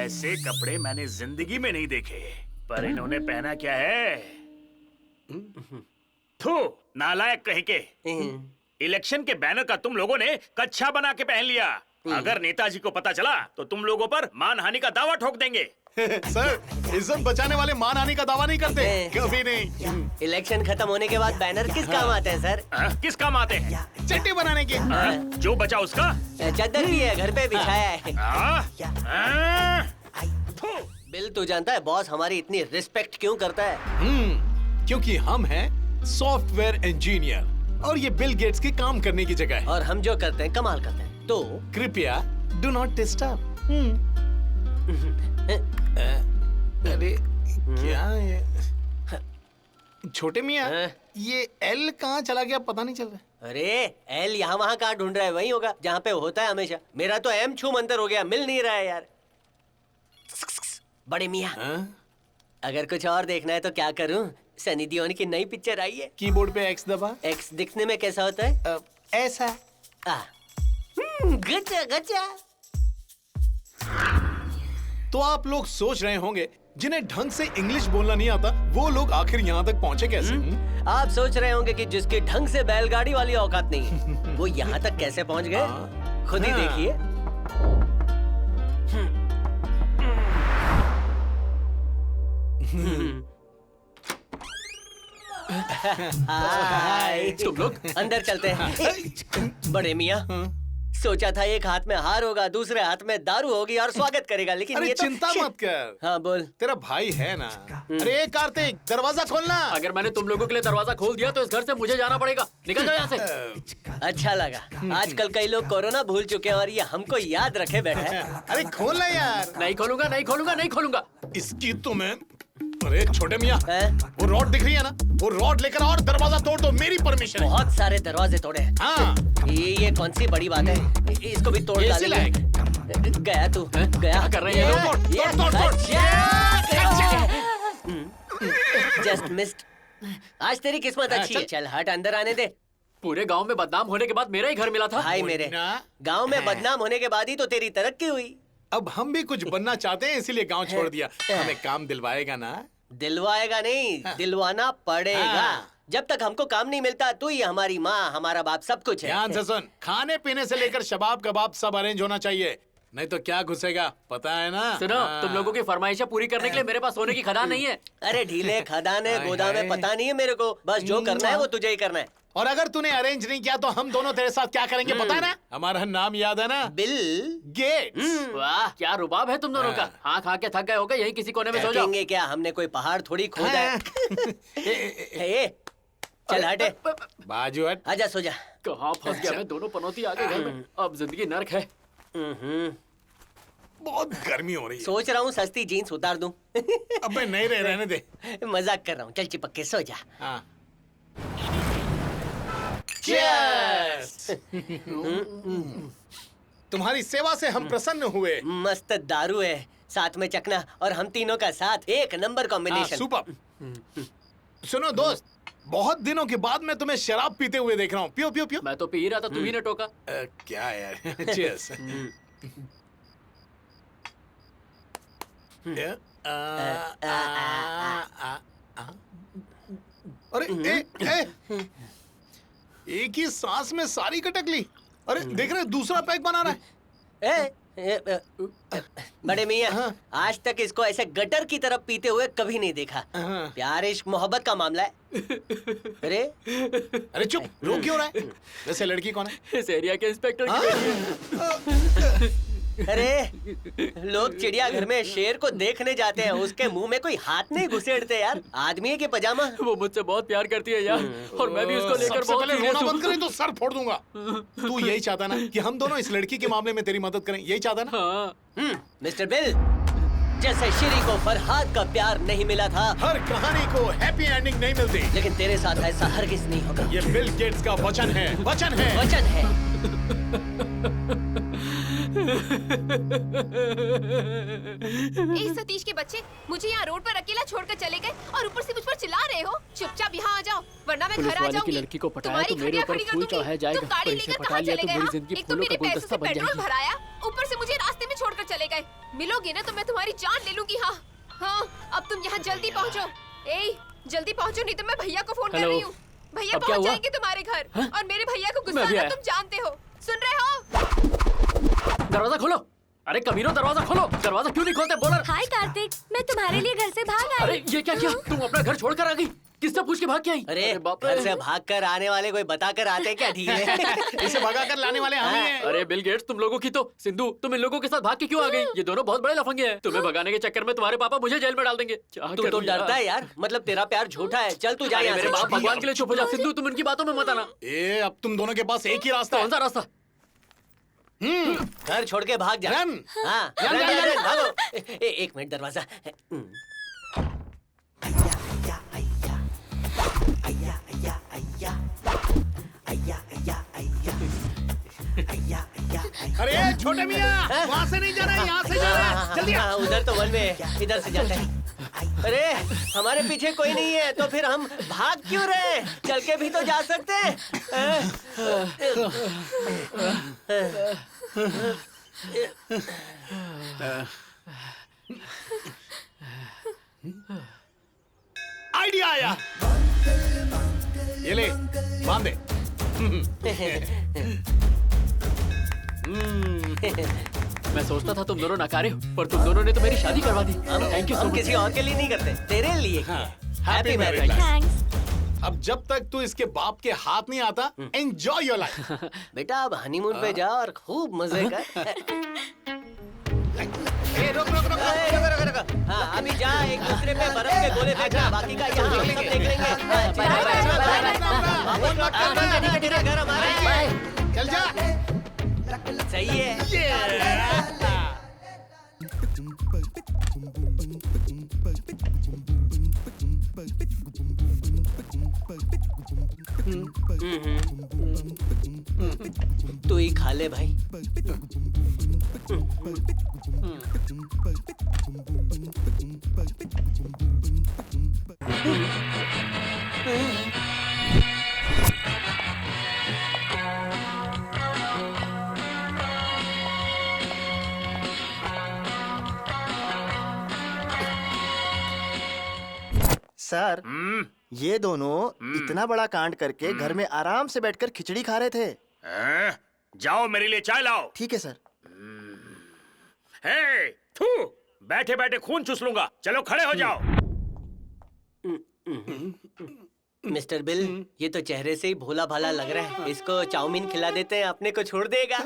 ऐसे कपड़े मैंने जिंदगी में नहीं देखे, पर इन्होंने पहना क्या है? थू, नालायक कहीं के। इलेक्शन के बैनर का तुम लोगों ने कच्छा बना के पहन लिया। अगर नेताजी को पता चला तो तुम लोगों पर मानहानि का दावा ठोक देंगे। सर, इज्जत बचाने वाले मानहानि का दावा नहीं करते, कभी नहीं। इलेक्शन खत्म होने के बाद बैनर किस काम आते हैं सर? किस काम आते हैं? चट्टी बनाने के। जो बचा उसका चादर भी है, घर पे बिछाया है। थू। बिल तू जानता है बॉस हमारी इतनी रिस्पेक्ट क्यों करता है? क्योंकि हम हैं सॉफ्टवेयर इंजीनियर और ये बिल गेट्स की काम करने की जगह है। और हम जो करते हैं कमाल करते हैं। तो कृपया डू नॉट डिस्टर्ब। अरे क्या ये? छोटे मियाँ, ये एल कहाँ चला गया पता नहीं चल रहा। अरे एल यहाँ वहाँ कहाँ ढूंढ रहा है? वही होगा जहाँ पे होता है हमेशा। मेरा तो एम छू मंतर हो गया, मिल नहीं रहा है यार। बड़े मियाँ, अगर कुछ और देखना है तो क्या करूँ? सनी देओल की नई पिक्चर आई है। कीबोर्ड पे एक्स दबा। एक्स दिखने में कैसा होता है? ऐसा। गचा गचा। तो आप लोग सोच रहे होंगे जिन्हें ढंग से इंग्लिश बोलना नहीं आता वो लोग आखिर यहाँ तक पहुँचे कैसे? आप सोच रहे होंगे कि जिसकी ढंग से बैलगाड़ी वाली औकात नहीं है वो यहाँ तक कैसे पहुँच गए? खुद ही देखिए। हाय। तुम लोग अंदर चलते हैं। बड़े मियाँ, सोचा था एक हाथ में हार होगा, दूसरे हाथ में दारू होगी और स्वागत करेगा, लेकिन अरे ये तो चिंता मत कर। हाँ बोल। तेरा भाई है ना। अरे कार्तिक, दरवाजा खोलना। अगर मैंने तुम लोगों के लिए दरवाजा खोल दिया तो इस घर से मुझे जाना पड़ेगा। निकल जाओ यहाँ से। अच्छा लगा। आजकल कई लोग कोरोना भूल चुके हैं और ये हमको याद रखे बैठे हैं। अरे खोलना यार। नहीं खोलूंगा, नहीं खोलूंगा, नहीं खोलूंगा। इसकी तुम्हें। अरे छोटे मियाँ, हैं? वो रॉड दिख रही है ना, वो रॉड लेकर और दरवाजा तोड़ दो, मेरी परमिशन है। बहुत सारे दरवाजे तोड़े हैं। हाँ। ये कौन सी बड़ी बात है? इसको भी तोड़ ऐसी डालेंगे। गया तू, गया। कर रहे हैं ये लोग? Just missed. आज तेरी किस्मत अच्छी है। चल हट, अंदर आने दे। पूरे गांव में बदनाम होने के बाद मेरा ही घर मिला था। भाई मेरे, गांव में बदनाम होने के बाद ही तो तेरी तरक्की हुई। अब हम भी कुछ बनना चाहते हैं इसीलिए गांव छोड़ दिया। हमें काम दिलवाएगा ना? दिलवाएगा नहीं, दिलवाना पड़ेगा। जब तक हमको काम नहीं मिलता तू ही हमारी माँ, हमारा बाप, सब कुछ है। ध्यान से सुन, खाने पीने से लेकर शबाब कबाब सब अरेंज होना चाहिए, नहीं तो क्या घुसेगा पता है ना? सुनो, तुम लोगों की फरमाइशें पूरी करने के लिए मेरे पास सोने की खदान नहीं है। अरे ढीले खदाने गोदाम में पता नहीं है मेरे को, बस जो करना है वो तुझे ही करना है। और अगर तूने अरेंज नहीं किया तो हम दोनों तेरे साथ क्या करेंगे पता है ना? हमारा नाम याद है ना? Bill Gates. वाह, क्या रुबाब है तुम दोनों का। हाँ, खा के थक गए होगे, यहीं किसी कोने में सो जाओ। देखेंगे क्या? हमने कोई पहाड़ थोड़ी खोदा है। ए, चल हटे, बाजू हट। आजा सो जा। कहाँ फंस गया मैं, दोनों पनौती आ गए घर में। अब जिंदगी नर्क है। बहुत गर्मी हो रही है। सोच रहा हूँ सस्ती जीन्स उतार दूं। अबे नहीं रहे, रहने दे। मजाक कर रहा हूँ, चल चिपक के सो जा। हाँ। तुम्हारी सेवा से हम प्रसन्न हुए। मस्त दारू है, साथ में चखना, और हम तीनों का साथ एक नंबर कॉम्बिनेशन। सुपर। सुनो दोस्त, बहुत दिनों के बाद मैं तुम्हें शराब पीते हुए देख रहा हूँ। पियो पियो पियो। मैं तो पी ही रहा था, तू ही ने टोका। क्या यार। चीयर्स। अरे एक ही सांस में सारी कटक ली। अरे देख रहे, दूसरा पैक बना रहा है। बड़े मियाँ, आज तक इसको ऐसे गटर की तरफ पीते हुए कभी नहीं देखा। प्यार इश्क मोहब्बत का मामला है। अरे चुप, रो क्यों रहा है? वैसे लड़की कौन है? इस एरिया के इंस्पेक्टर की लड़की है। अरे लोग चिड़ियाघर में शेर को देखने जाते हैं, उसके मुंह में कोई हाथ नहीं घुसेड़ते यार। आदमी है कि पजामा? वो मुझसे बहुत प्यार करती है यार, और मैं भी उसको लेकर सबसे बहुत पहले सीरियस रोना हूँ। बंद करे तो सर फोड़ दूंगा। तू यही चाहता ना कि हम दोनों इस लड़की के मामले में तेरी मदद करें? यही चाहता ना? हाँ। मिस्टर बिल, जैसे श्री को फरहाद का प्यार नहीं मिला था, हर कहानी को हैप्पी एंडिंग नहीं मिलती, लेकिन तेरे साथ ऐसा हरगिज नहीं होगा। ये बिल गेट्स का वचन है। वचन है। वचन है। सतीश के बच्चे मुझे यहाँ रोड पर अकेला छोड़कर चले गए और ऊपर से मुझ पर चिल्ला रहे हो। चुपचाप यहाँ आ जाओ, वरना मैं घर आ जाऊंगी। लड़की को पटाया तो मेरे ऊपर फूल चढ़ाया जाएगा। तुम गाड़ी लेकर कहाँ चले गए? एक तो मेरे पैसों से पेट्रोल भराया, ऊपर से मुझे रास्ते में छोड़कर चले गए। मिलोगी ना तो मैं तुम्हारी जान ले लूंगी। हाँ हाँ, अब तुम यहाँ जल्दी पहुँचो। ए जल्दी पहुँचो, नहीं तो मैं भैया को फोन कर हेलो। रही हूँ। भैया अब क्या पहुँच हुआ? जाएंगे तुम्हारे घर। और मेरे भैया को मैं गुस्सा भी आना आया। तुम जानते हो। सुन रहे हो? दरवाजा खोलो। अरे कमीनों, दरवाजा खोलो। दरवाजा क्यों नहीं खोलते? बोलर। हाय कार्तिक, मैं तुम्हारे लिए घर से भाग आई। अरे ये क्या किया? तुम अपना घर छोड़कर आ गई? किससे पूछ के भाग के आई? अरे बाप रे। घर से भाग कर आने वाले कोई बता कर आते क्या? ठीक है। इसे भगा कर लाने वाले हम ही हैं। अरे बिल गेट्स, तुम लोगों की तो सिंधु, तुम इन लोगों के साथ भाग के क्यों आ गई? ये दोनों बहुत बड़े लफंगे हैं। तुम्हें भगाने के चक्कर में तुम्हारे पापा मुझे जेल में डाल देंगे। क्या तू तो करूं यार? डरता है यार, मतलब तेरा प्यार झूठा है। चल तू जा अरे यहाँ मेरे से। बाप भगवान के लिए चुप हो जा। सिंधु, तुम इनकी बातों में मत आना। ए अब तुम दोनों के पास एक ही रास्ता कौन सा रास्ता? घर छोड़ के भाग जा। रन। हाँ, run, run, run, run, run. भागो। एक मिनट, दरवाजा। अरे छोटे मियाँ, वहाँ से नहीं जाना है, यहाँ से जाना है। जल्दी आ। हाँ, उधर तो वन वे है, इधर से जाते हैं। अरे हमारे पीछे कोई नहीं है तो फिर हम भाग क्यों रहे? चल के भी तो जा सकते हैं। आइडिया आया। ये ले, बांध दे। मैं सोचता था तुम दोनों नकारे हो, पर तुम दोनों ने तो मेरी शादी करवा दी। थैंक यू सो हम मच। किसी और के लिए नहीं करते, तेरे लिए किया। Happy Happy marriage marriage। life। Thanks. अब जब तक तू इसके बाप के हाथ नहीं आता, एंजॉय योर लाइफ। बेटा अब हनीमून पे जा और खूब मजे कर। रुक रुक रुक। रुको, रुको, रुको। हाँ, अभी जा, एक दूसरे पे बर्फ के गोले फेंकना, बाकी का यहाँ हम सब देख लेंगे। हाँ, bye, bye, bye, bye, bye, bye. वापस लौट कर जाना, ठीक है, तेरा घर हमारा है। चल जा। सही है। तू ही खा ले भाई। सर, ये दोनों इतना बड़ा कांड करके घर में आराम से बैठकर खिचड़ी खा रहे थे। हैं? जाओ मेरे लिए चाय लाओ। ठीक है सर। हे, थू, बैठे बैठे खून चूस लूंगा। चलो खड़े हो जाओ। मिस्टर बिल, ये तो चेहरे से ही भोला भाला लग रहा है। इसको चाउमीन खिला देते हैं, अपने को छोड़ देगा।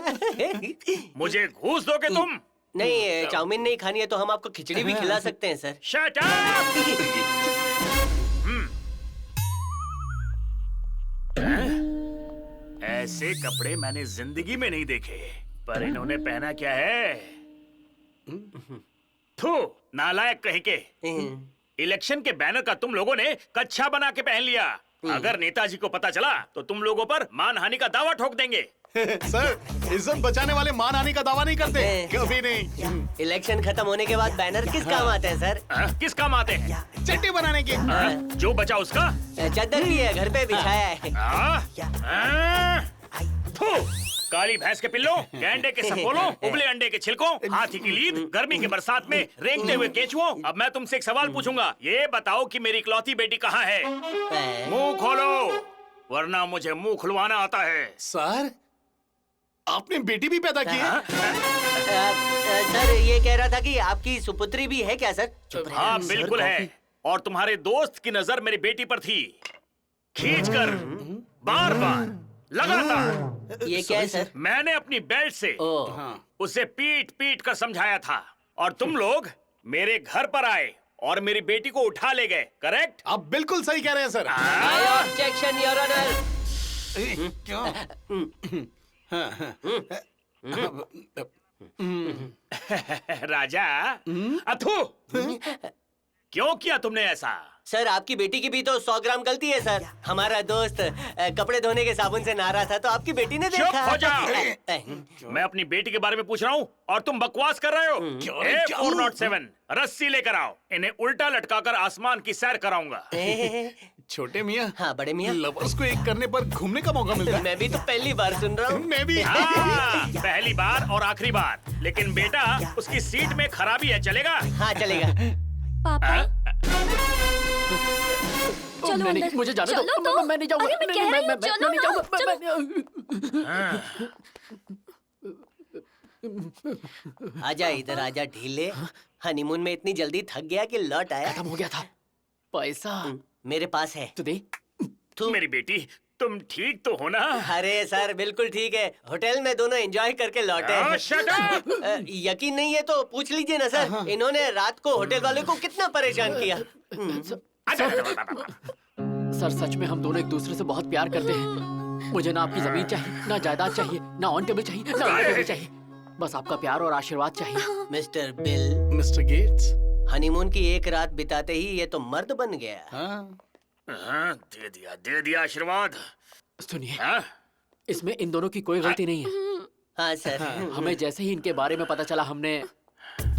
मुझे घूस दोगे तुम? नहीं, चाउमीन नहीं खानी है तो हम आपको खिचड़ी भी खिला सकते हैं सर। Shut up! ऐसे कपड़े मैंने जिंदगी में नहीं देखे, पर इन्होंने पहना क्या है? थू, नालायक कहीं के। इलेक्शन के बैनर का तुम लोगों ने कच्छा बना के पहन लिया। अगर नेताजी को पता चला तो तुम लोगों पर मानहानि का दावा ठोक देंगे। सर, इज्जत बचाने वाले मानहानि का दावा नहीं करते, कभी नहीं। इलेक्शन खत्म होने के बाद बैनर किस काम आते हैं सर? किस काम आते हैं? चट्टी बनाने की। जो बचा उसका? चादर भी है, घर पे बिछाया है। थू, काली भैंस के पिल्लों, गैंडे के सपोलों, उबले अंडे के छिलकों, हाथी की लीद, गर्मी के बरसात में रेंगते हुए केचुओं। अब मैं तुमसे एक सवाल पूछूंगा। ये बताओ कि मेरी इकलौती बेटी कहाँ है? मुंह खोलो, वरना मुझे मुंह खुलवाना आता है। सर, आपने बेटी भी पैदा की है? सर, ये कह रहा था कि आपकी सुपुत्री भी है क्या सर? हाँ बिल्कुल है। और तुम्हारे दोस्त की नजर मेरी बेटी पर थी। खींचकर, बार बार, लगातार। ये क्या है सर? मैंने अपनी बेल्ट से उसे पीट पीट कर समझाया था, और तुम लोग मेरे घर पर आए और मेरी बेटी को उठा ले गए। करेक्ट? आप बिल्कुल सही कह रहे हैं sir. Objection your honour. Raja, अथू, क्यों किया तुमने ऐसा? सर, आपकी बेटी की भी तो 100 ग्राम गलती है सर। हमारा दोस्त कपड़े धोने के साबुन से नहा रहा था तो आपकी बेटी ने चुप देखा। हो जाओ। मैं अपनी बेटी के बारे में पूछ रहा हूँ और तुम बकवास कर रहे हो। A407 रस्सी लेकर आओ, इन्हें उल्टा लटकाकर आसमान की सैर कराऊंगा। छोटे मियाँ। हाँ बड़े मियाँ। लवर्स को एक करने पर घूमने का मौका मिलता है। मैं भी तो पहली बार सुन रहा हूँ। मैं भी। हाँ, पहली बार और आखिरी बार। लेकिन बेटा उसकी सीट में खराबी है, चलेगा? हाँ चलेगा। पापा चलो नहीं, अंदर। मुझे जाने चलो दो। तो। मैं नहीं जाऊंगा। अरे मैं कह रही हूँ, चलो नहीं ना, जाऊंगा। आजा इधर आजा ढीले। हनीमून में इतनी जल्दी थक गया कि लौट आया। खत्म हो गया था पैसा। मेरे पास है। तो दे। मेरी बेटी तुम ठीक तो हो ना? अरे सर बिल्कुल ठीक है। होटल में दोनों एंजॉय करके लौटे। shut up! यकीन नहीं है तो पूछ लीजिए ना सर। इन्होंने रात को होटल वाले को कितना परेशान किया। सर सच में हम दोनों एक दूसरे से बहुत प्यार करते हैं। मुझे ना आपकी जमीन चाहिए, ना जायदाद चाहिए, ना ऑन टेबल चाहिए, ना ऑन टेबल चाहिए। बस आपका प्यार और आशीर्वाद चाहिए। Mister Bill, mister Gates. Honeymoon की एक रात बिताते ही ये तो मर्द बन गया। हाँ। हाँ, दे दिया आशीर्वाद। सुनिए, हाँ? इसमें इन दोनों की कोई गलती नहीं है। हाँ सर। हमें जैसे ही इनके बारे में पता चला, हमने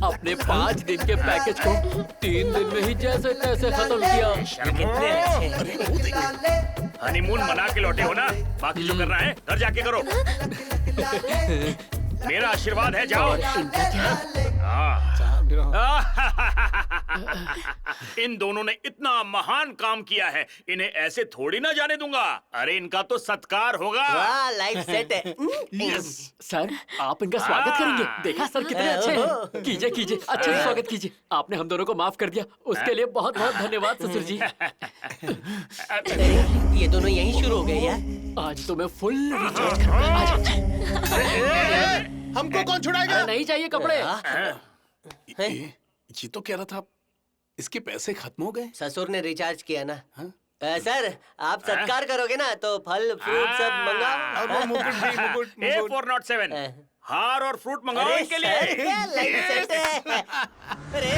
अपने 5 दिन के पैकेज को 3 दिन में ही जैसे तैसे खत्म किया। कितने अच्छे हैं। हनीमून मना के लौटे हो ना? बाकी जो करना है घर जाके करो। मेरा आशीर्वाद है, जाओ। और इनका क्या? हाँ। साहब, गिरो। इन दोनों ने इतना महान काम किया है, इन्हें ऐसे थोड़ी ना जाने दूंगा। अरे इनका तो सत्कार होगा। वाह लाइफ सेट है। सर आप इनका स्वागत करेंगे? देखा सर कितने अच्छे हैं। कीजिए कीजिए, अच्छे से स्वागत कीजिए। आपने हम दोनों को माफ कर दिया, उसके लिए बहुत बहुत धन्यवाद ससुर जी। अरे, ये दोनों यहीं शुरू हो गए यार। आज तो मैं फुल रिचार्ज करूंगा। हमको कौन छुड़ाएगा? अरे नहीं चाहिए कपड़े। ये तो कह रहा था इसके पैसे खत्म हो गए। ससुर ने रिचार्ज किया ना। हाँ? सर आप सत्कार करोगे ना तो फल फ्रूट सब मंगाओ। और वो मुकुट भी, मुकुट। A407 हार और फ्रूट मंगाओ अरे इनके सर, लिए। क्या लाइफ सेट है। अरे